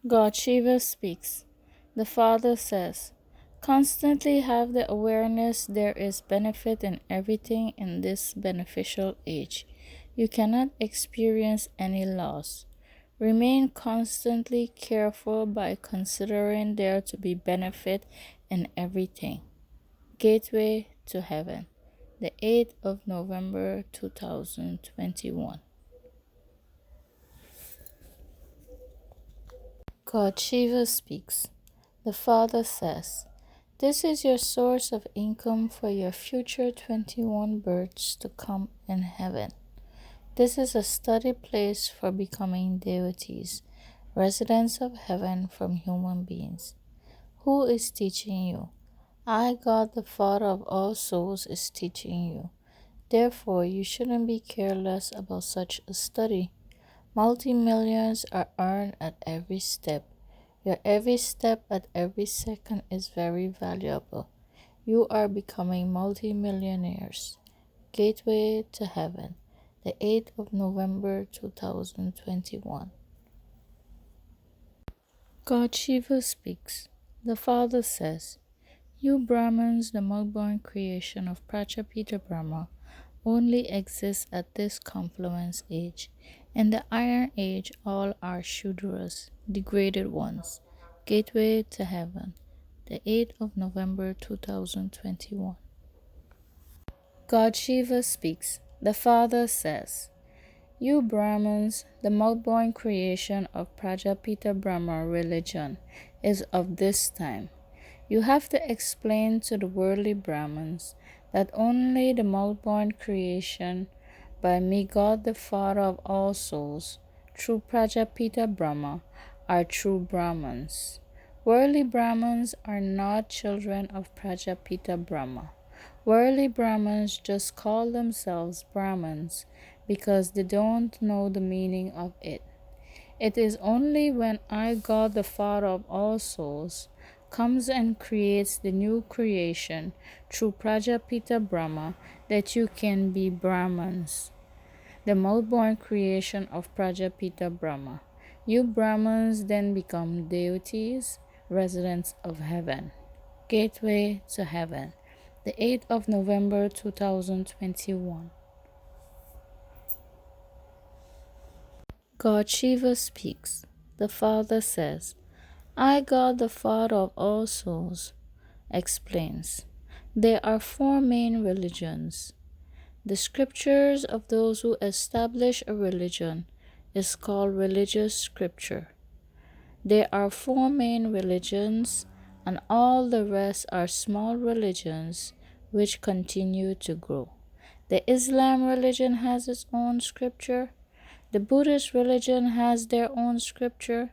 God Shiva speaks. The Father says, constantly have the awareness there is benefit in everything in this beneficial age. You cannot experience any loss. Remain constantly careful by considering there to be benefit in everything. Gateway to Heaven, the 8th of November 2021. God Shiva speaks. The Father says, this is your source of income for your future 21 births to come in heaven. This is a study place for becoming deities, residents of heaven from human beings. Who is teaching you? I, God the Father of all souls, is teaching you. Therefore, you shouldn't be careless about such a study. Multi-millions are earned at every step. Your every step at every second is very valuable. You are becoming multi-millionaires. Gateway to Heaven, the 8th of November 2021. God Shiva speaks. The Father says, you Brahmins, the mud-born creation of Prajapita Brahma, only exist at this confluence age. In the Iron Age, all are Shudras, degraded ones. Gateway to Heaven, the 8th of November 2021. God Shiva speaks. The Father says, you Brahmins, the mud-born creation of Prajapita Brahma religion, is of this time. You have to explain to the worldly Brahmins that only the mouth-born creation by me, God the Father of all souls, through Prajapita Brahma, are true Brahmins. Worldly Brahmins are not children of Prajapita Brahma. Worldly Brahmins just call themselves Brahmins because they don't know the meaning of it. It is only when I, God the Father of all souls, comes and creates the new creation through Prajapita Brahma that you can be Brahmans, the mouth-born creation of Prajapita Brahma. You Brahmans then become deities, residents of heaven. Gateway to Heaven, the 8th of November 2021. God Shiva speaks. The Father says, I, God the Father of all souls, explains. There are four main religions. The scriptures of those who establish a religion is called religious scripture. There are four main religions, and all the rest are small religions which continue to grow. The Islam religion has its own scripture. The Buddhist religion has their own scripture,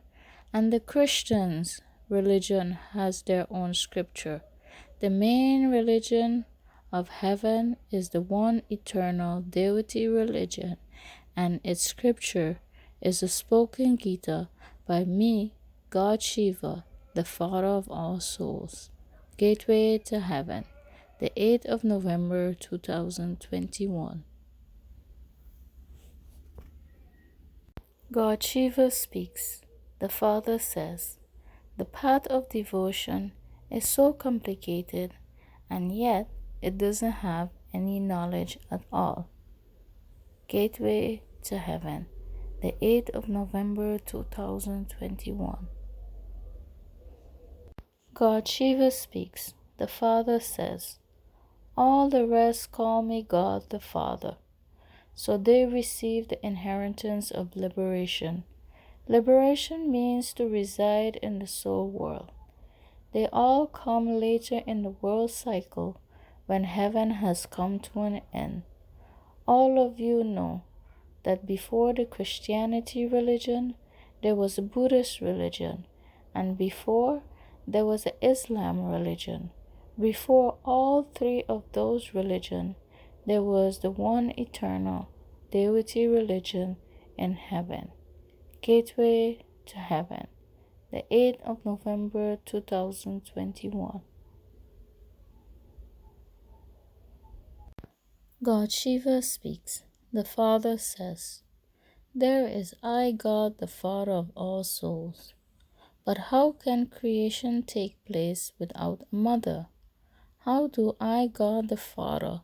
and the Christians' religion has their own scripture. The main religion of heaven is the one eternal deity religion, and its scripture is the spoken Gita by me, God Shiva, the Father of all souls. Gateway to Heaven, the 8th of November 2021. God Shiva speaks. The Father says, the path of devotion is so complicated, and yet it doesn't have any knowledge at all. Gateway to Heaven, the 8th of November 2021. God Shiva speaks. The Father says, all the rest call me God the Father. So they receive the inheritance of liberation. Liberation means to reside in the soul world. They all come later in the world cycle when heaven has come to an end. All of you know that before the Christianity religion, there was a Buddhist religion, and before there was the Islam religion. Before all three of those religions, there was the one eternal deity religion in heaven. Gateway to Heaven, the 8th of November 2021. God Shiva speaks. The Father says, there is I, God, the Father of all souls. But how can creation take place without a mother? How do I, God the Father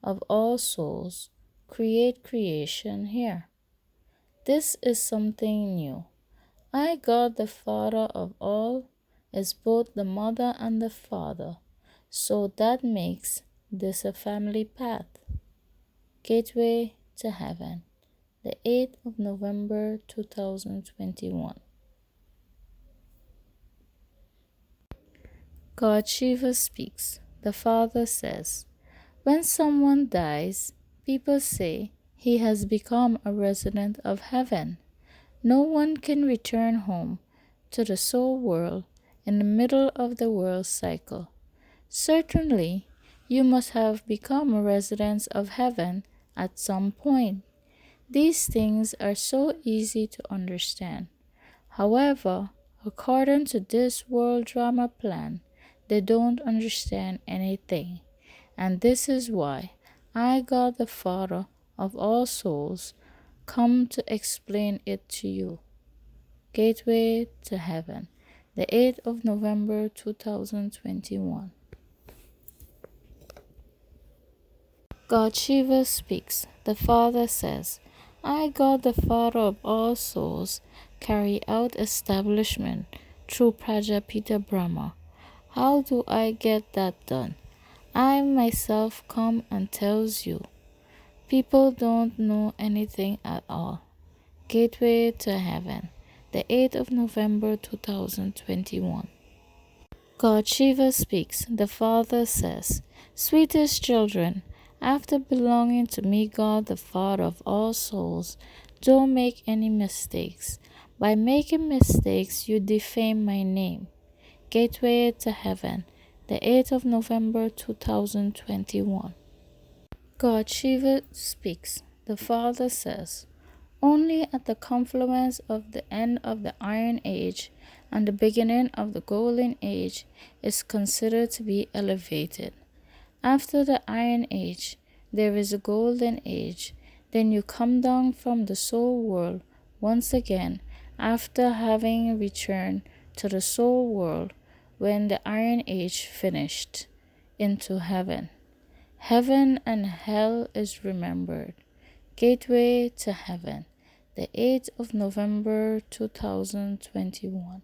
of all souls, create creation here? This is something new. I, God the Father of all, is both the mother and the father, so that makes this a family path. Gateway to Heaven, the 8th of November 2021. God Shiva speaks. The Father says, when someone dies, people say he has become a resident of heaven. No one can return home to the soul world in the middle of the world cycle. Certainly, you must have become a resident of heaven at some point. These things are so easy to understand. However, according to this world drama plan, they don't understand anything. And this is why I, God the Father of all souls, come to explain it to you. Gateway to Heaven, the 8th of November 2021. God Shiva speaks. The Father says, I, God the Father of all souls, carry out establishment through Prajapita Brahma. How do I get that done? I myself come and tells you. People don't know anything at all. Gateway to Heaven, the 8th of November 2021. God Shiva speaks. The Father says, sweetest children, after belonging to me, God the Father of all souls, don't make any mistakes. By making mistakes, you defame my name. Gateway to Heaven, the 8th of November 2021. God Shiva speaks. The Father says, only at the confluence of the end of the Iron Age and the beginning of the Golden Age is considered to be elevated. After the Iron Age, there is a Golden Age. Then you come down from the soul world once again after having returned to the soul world when the Iron Age finished into heaven. Heaven and hell is remembered. Gateway to Heaven, the 8th of November 2021.